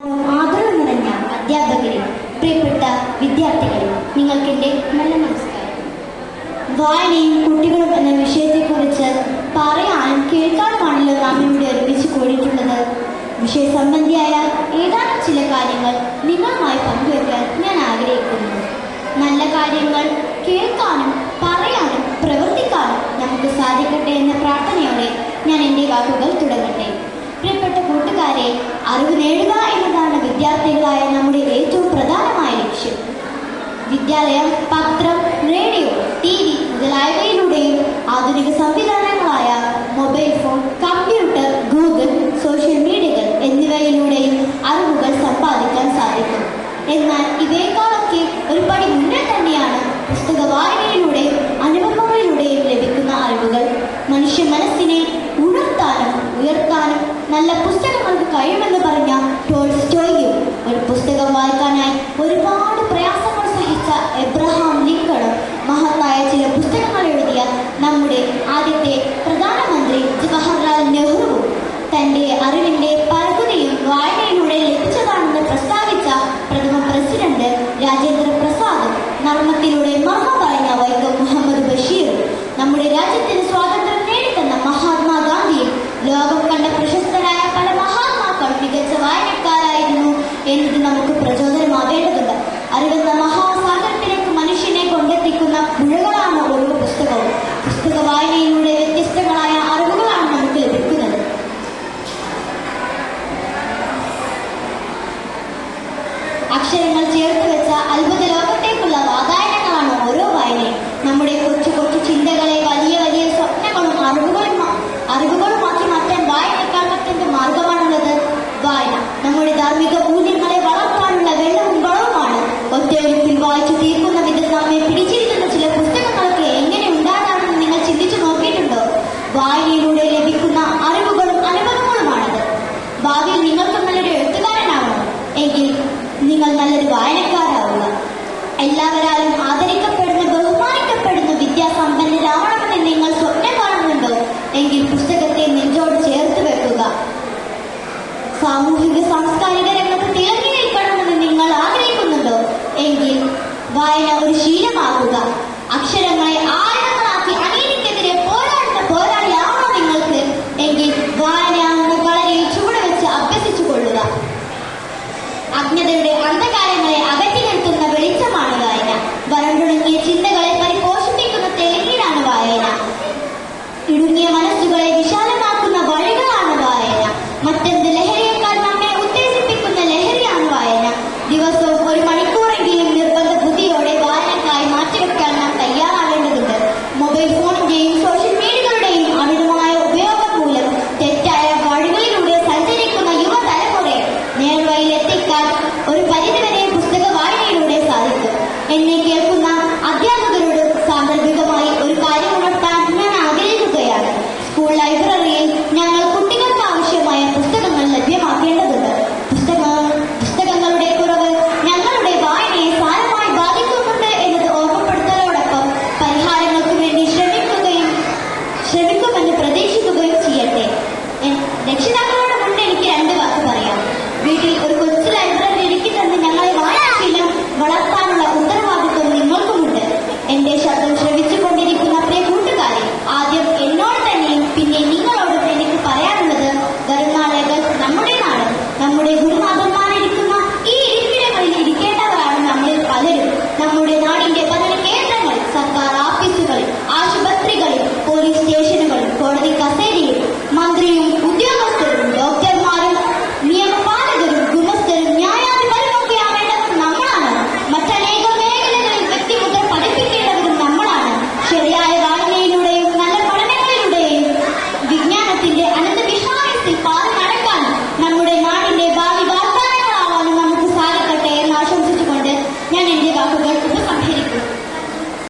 ആദരവ് നിറഞ്ഞ അധ്യാപകരെ, പ്രിയപ്പെട്ട വിദ്യാർത്ഥികളെ, നിങ്ങൾക്കെൻ്റെ നല്ല നമസ്കാരം. വായനയും കുട്ടികളും എന്ന വിഷയത്തെക്കുറിച്ച് പറയാനും കേൾക്കാനുമാണല്ലോ നാം ഇവിടെ ഒരുമിച്ച് കൂടിയിട്ടുള്ളത്. വിഷയസംബന്ധിയായ ഏതാനും ചില കാര്യങ്ങൾ നിങ്ങളുമായി പങ്കുവയ്ക്കാൻ ഞാൻ ആഗ്രഹിക്കുന്നു. നല്ല കാര്യങ്ങൾ കേൾക്കാനും പറയാനും പ്രവർത്തിക്കാനും നമുക്ക് സാധിക്കട്ടെ എന്ന പ്രാർത്ഥനയോടെ ഞാൻ എൻ്റെ വാക്കുകൾ തുടങ്ങട്ടെ. പ്രിയപ്പെട്ട കൂട്ടുകാരെ, അറിവ് നേടുക എന്നതാണ് വിദ്യാർത്ഥികളായ നമ്മുടെ ഏറ്റവും പ്രധാനമായ ലക്ഷ്യം. വിദ്യാലയം, പത്രം, റേഡിയോ, TV മുതലായവയിലൂടെയും ആധുനിക സംവിധാനങ്ങളായ mobile phone, computer, Google, social മീഡിയകൾ എന്നിവയിലൂടെയും അറിവുകൾ സമ്പാദിക്കാൻ സാധിക്കും. എന്നാൽ ഇവയെക്കാളൊക്കെ ഒരു പടി മുന്നിൽ തന്നെയാണ് പുസ്തക വായനയിലൂടെയും അനുഭവങ്ങളിലൂടെയും ലഭിക്കുന്ന അറിവുകൾ. മനുഷ്യ മനസ്സിനെ ഉണർത്താനും ഉയർത്താനും നല്ല പുസ്തകങ്ങൾക്ക് കഴിയുമെന്ന് പറഞ്ഞ ടോൾസ്റ്റോയും ഒരു പുസ്തകം വായിക്കാനായി ഒരുപാട് പ്രയാസങ്ങൾ സഹിച്ച എബ്രഹാം ലിങ്കണും മഹത്തായ ചില പുസ്തകങ്ങൾ എഴുതിയ നമ്മുടെ ആദ്യത്തെ പ്രധാനമന്ത്രി ജവഹർലാൽ നെഹ്റുവും തൻ്റെ അറിവിൻ്റെ പരകുതിയും വായനയിലൂടെ ലഭിച്ചതാണെന്ന് പ്രസ്താവിച്ച പ്രഥമ പ്രസിഡന്റ് രാജേന്ദ്ര പ്രസാദും നർമ്മത്തിലൂടെ മർമ്മം പറഞ്ഞ വൈക്കം മുഹമ്മദ് ബഷീറും നമ്മുടെ രാജ്യത്തിന് സ്വാതന്ത്ര്യം നേടിത്തന്ന മഹാത്മാഗാന്ധിയും ലോകം കണ്ട പ്രശസ്തരായ പല മഹാത്മാക്കൾ മികച്ച വായനക്കാരായിരുന്നു എന്നത് നമുക്ക് പ്രചോദനമാവേണ്ടതുണ്ട്. അറിവെന്ന മഹാസാഗരത്തിലേക്ക് മനുഷ്യനെ കൊണ്ടെത്തിക്കുന്ന പുഴകളാണ് ഓരോ പുസ്തകവും. പുസ്തക വായനയിലൂടെ വ്യത്യസ്തങ്ങളായ അറിവുകളാണ് നമുക്ക് ലഭിക്കുന്നത്. അക്ഷരങ്ങൾ ചേർത്ത് വെച്ച അത്ഭുത ലോകത്തേക്കുള്ള വാതായനങ്ങളാണ് ഓരോ വായനയും. നമ്മുടെ കൊച്ചു കൊച്ചു ചിന്തകളെ വലിയ വലിയ സ്വപ്നങ്ങളും അറിവുകളുമാക്കി മാറ്റാൻ വായനക്കാർ മറ്റൊരു മാർഗമാണുള്ളത്. വായന നമ്മുടെ ധാർമ്മിക മൂല്യങ്ങളെ വളർത്താനുള്ള വെള്ളവും വളവുമാണ്. ഒറ്റയൊഴുക്കിൽ വായിച്ചു തീർക്കുന്ന വിധം നമ്മെ പിടിച്ചിരിക്കുന്ന ചില പുസ്തകങ്ങളൊക്കെ എങ്ങനെ ഉണ്ടാകാമെന്ന് നിങ്ങൾ ചിന്തിച്ചു നോക്കിയിട്ടുണ്ടോ? വായനയിലൂടെ ലഭിക്കുന്ന അറിവുകളും അനുഭവങ്ങളുമാണത്. ഭാവിയിൽ നിങ്ങൾക്ക് നല്ലൊരു എഴുത്തുകാരനാവണം എങ്കിൽ നിങ്ങൾ നല്ലൊരു വായനക്കാരാവുക. എല്ലാവരാലും ആദരിക്കപ്പെടുന്ന ബഹുമാനിക്കപ്പെടുന്ന വിദ്യാസമ്പന്നരാവണമെന്ന് നിങ്ങൾ സ്വപ്നം കാണുന്നുണ്ടോ എങ്കിൽ പുസ്തകത്തെ നെഞ്ചോട് ചേർത്ത് വെക്കുക. സാമൂഹിക സാംസ്കാരിക രംഗത്ത് തിളങ്ങി നിൽക്കണമെന്ന് നിങ്ങൾ ആഗ്രഹിക്കുന്നുണ്ടോ എങ്കിൽ വായന ഒരു ശീലമാക്കുക. അക്ഷരങ്ങളെ ആയുധങ്ങളാക്കി അനീതിക്കെതിരെ പോരാടുന്ന പോരാളിയാവണം നിങ്ങൾക്ക് എങ്കിൽ വായന എന്ന കളരിയിൽ ചുവടുവെച്ച് അഭ്യസിച്ചു കൊള്ളുക. അജ്ഞതയുടെ അന്ധകാരങ്ങളെ അകറ്റി നിർത്തുന്ന വെളിച്ചമാണ് വായന. വരണ്ടുണങ്ങിയ ചിന്തകളെ